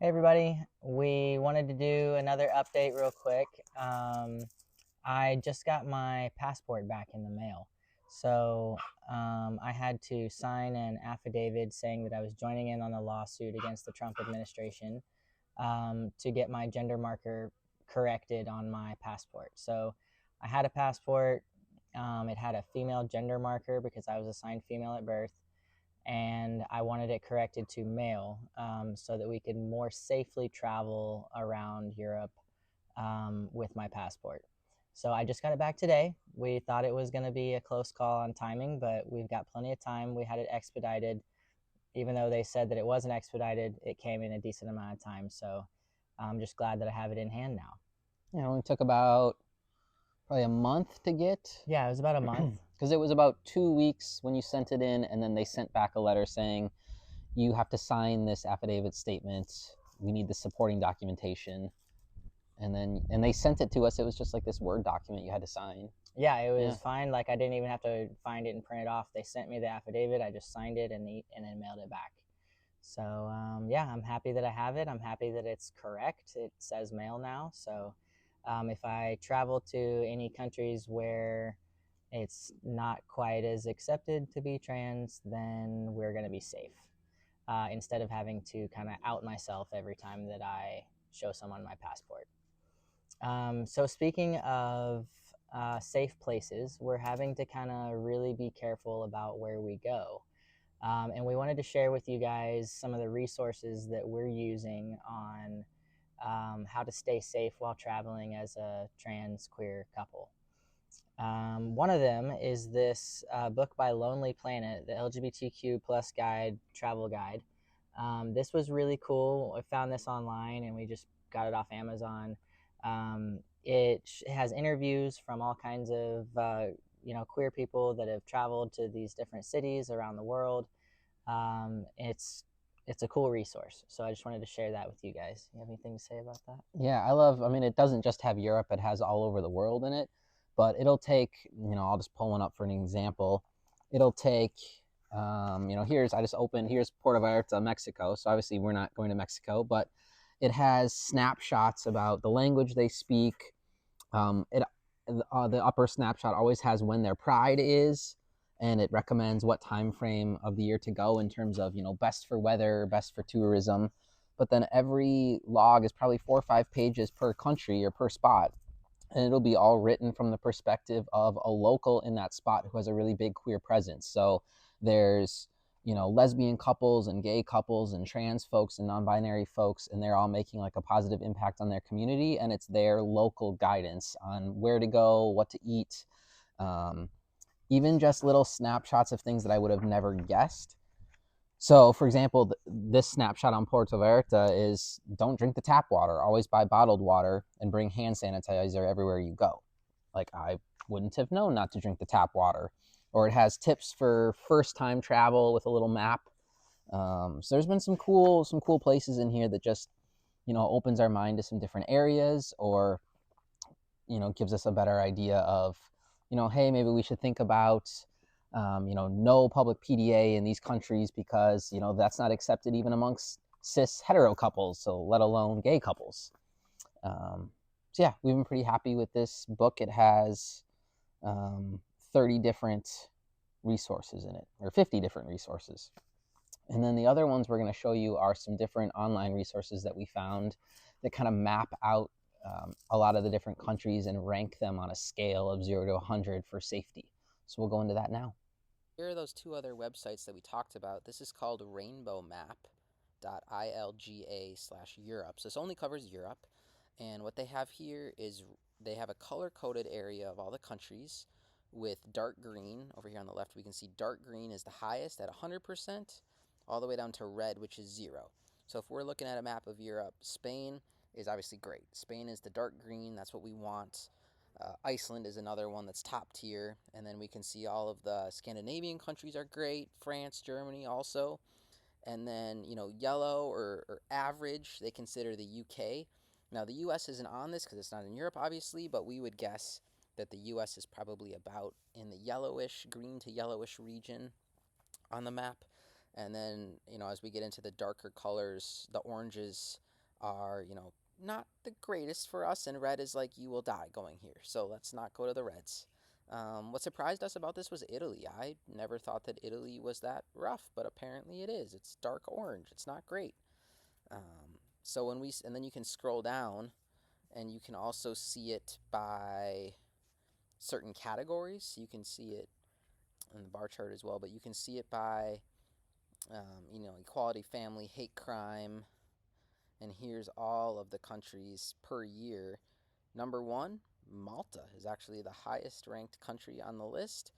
Hey everybody, we wanted to do another update real quick. I just got my passport back in the mail. So I had to sign an affidavit saying that I was joining in on the lawsuit against the Trump administration to get my gender marker corrected on my passport. So I had a passport, it had a female gender marker because I was assigned female at birth, and I wanted it corrected to male so that we could more safely travel around Europe with my passport. So I just got it back today. We thought it was going to be a close call on timing, but we've got plenty of time. We had it expedited. Even though they said that it wasn't expedited, it came in a decent amount of time. So I'm just glad that I have it in hand now. Yeah, it only took about probably a month to get. Yeah, it was about a month. Because it was about 2 weeks when you sent it in, and then they sent back a letter saying you have to sign this affidavit statement. We need the supporting documentation, and they sent it to us. It was just like this Word document you had to sign. Yeah, it was fine. Like I didn't even have to find it and print it off. They sent me the affidavit. I just signed it and then mailed it back. So yeah, I'm happy that I have it. I'm happy that it's correct. It says male now. So if I travel to any countries where it's not quite as accepted to be trans, then we're going to be safe instead of having to kind of out myself every time that I show someone my passport. So speaking of safe places, we're having to kind of really be careful about where we go. And we wanted to share with you guys some of the resources that we're using on how to stay safe while traveling as a trans queer couple. One of them is this book by Lonely Planet, the LGBTQ plus guide, travel guide. This was really cool. I found this online and we just got it off Amazon. It has interviews from all kinds of queer people that have traveled to these different cities around the world. It's a cool resource. So I just wanted to share that with you guys. You have anything to say about that? Yeah, I mean, it doesn't just have Europe, it has all over the world in it. But it'll take, I'll just pull one up for an example. It'll take, here's Puerto Vallarta, Mexico. So obviously we're not going to Mexico, but it has snapshots about the language they speak. The upper snapshot always has when their pride is, and it recommends what time frame of the year to go in terms of, best for weather, best for tourism. But then every log is probably 4 or 5 pages per country or per spot, and it'll be all written from the perspective of a local in that spot who has a really big queer presence. So there's lesbian couples and gay couples and trans folks and non-binary folks, and they're all making like a positive impact on their community, and it's their local guidance on where to go, what to eat, even just little snapshots of things that I would have never guessed. So, for example, this snapshot on Puerto Vallarta is don't drink the tap water. Always buy bottled water and bring hand sanitizer everywhere you go. Like, I wouldn't have known not to drink the tap water. Or it has tips for first-time travel with a little map. So there's been some cool places in here that just, opens our mind to some different areas, or, gives us a better idea of, hey, maybe we should think about no public PDA in these countries because, that's not accepted even amongst cis hetero couples, so let alone gay couples. So yeah, we've been pretty happy with this book. It has 30 different resources in it, or 50 different resources. And then the other ones we're going to show you are some different online resources that we found that kind of map out a lot of the different countries and rank them on a scale of 0 to 100 for safety. So we'll go into that now. Here are those two other websites that we talked about. This is called rainbowmap.ilga/Europe. So this only covers Europe. And what they have here is they have a color-coded area of all the countries with dark green. Over here on the left, we can see dark green is the highest at 100%, all the way down to red, which is 0. So if we're looking at a map of Europe, Spain is obviously great. Spain is the dark green. That's what we want. Iceland is another one that's top tier. And then we can see all of the Scandinavian countries are great. France, Germany also. And then, yellow or average, they consider the UK. Now, the US isn't on this because it's not in Europe, obviously, but we would guess that the US is probably about in the yellowish, green to yellowish region on the map. And then, as we get into the darker colors, the oranges are, not the greatest for us, and red is like you will die going here. So let's not go to the reds. What surprised us about this was Italy. I never thought that Italy was that rough, but apparently it is. It's dark orange. It's not great. So and then you can scroll down, and you can also see it by certain categories. You can see it in the bar chart as well, but you can see it by, equality, family, hate crime, and here's all of the countries per year. Number one, Malta is actually the highest ranked country on the list.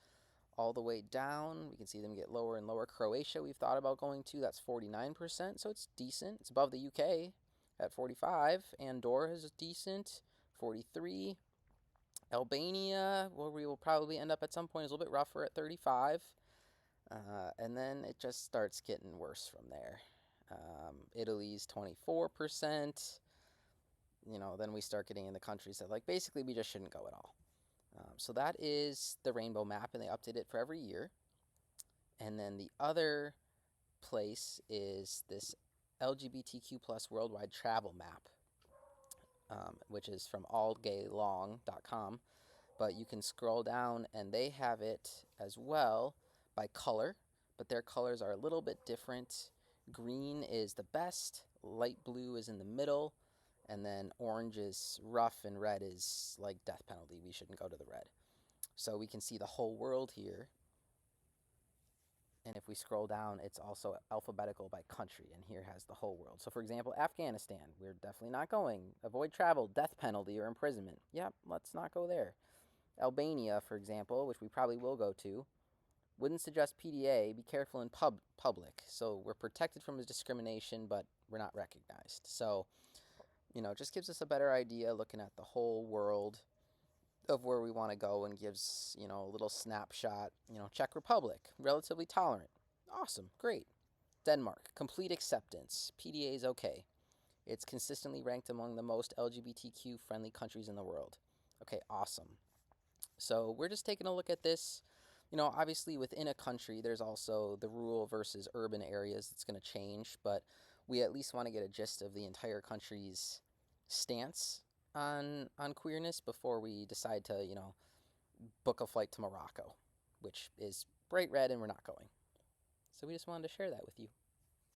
All the way down, we can see them get lower and lower. Croatia, we've thought about going to. That's 49%, so it's decent. It's above the UK at 45. Andorra is decent, 43. Albania, where we will probably end up at some point, is a little bit rougher at 35. And then it just starts getting worse from there. Italy's 24%. Then we start getting in the countries that, basically we just shouldn't go at all. So that is the rainbow map, and they update it for every year. And then the other place is this LGBTQ plus worldwide travel map, which is from allgaylong.com. But you can scroll down, and they have it as well by color, but their colors are a little bit different. Green is the best, light blue is in the middle, and then orange is rough, and red is like death penalty. We shouldn't go to the red. So we can see the whole world here. And if we scroll down, it's also alphabetical by country, and here has the whole world. So for example, Afghanistan, we're definitely not going. Avoid travel, death penalty, or imprisonment. Yep, let's not go there. Albania, for example, which we probably will go to, wouldn't suggest PDA. Be careful in public. So we're protected from discrimination, but we're not recognized. So, it just gives us a better idea looking at the whole world of where we want to go, and gives, a little snapshot. Czech Republic, relatively tolerant. Awesome, great. Denmark, complete acceptance. PDA is okay. It's consistently ranked among the most LGBTQ friendly countries in the world. Okay, awesome. So we're just taking a look at this. Obviously within a country, there's also the rural versus urban areas that's going to change, but we at least want to get a gist of the entire country's stance on queerness before we decide to, book a flight to Morocco, which is bright red and we're not going. So we just wanted to share that with you.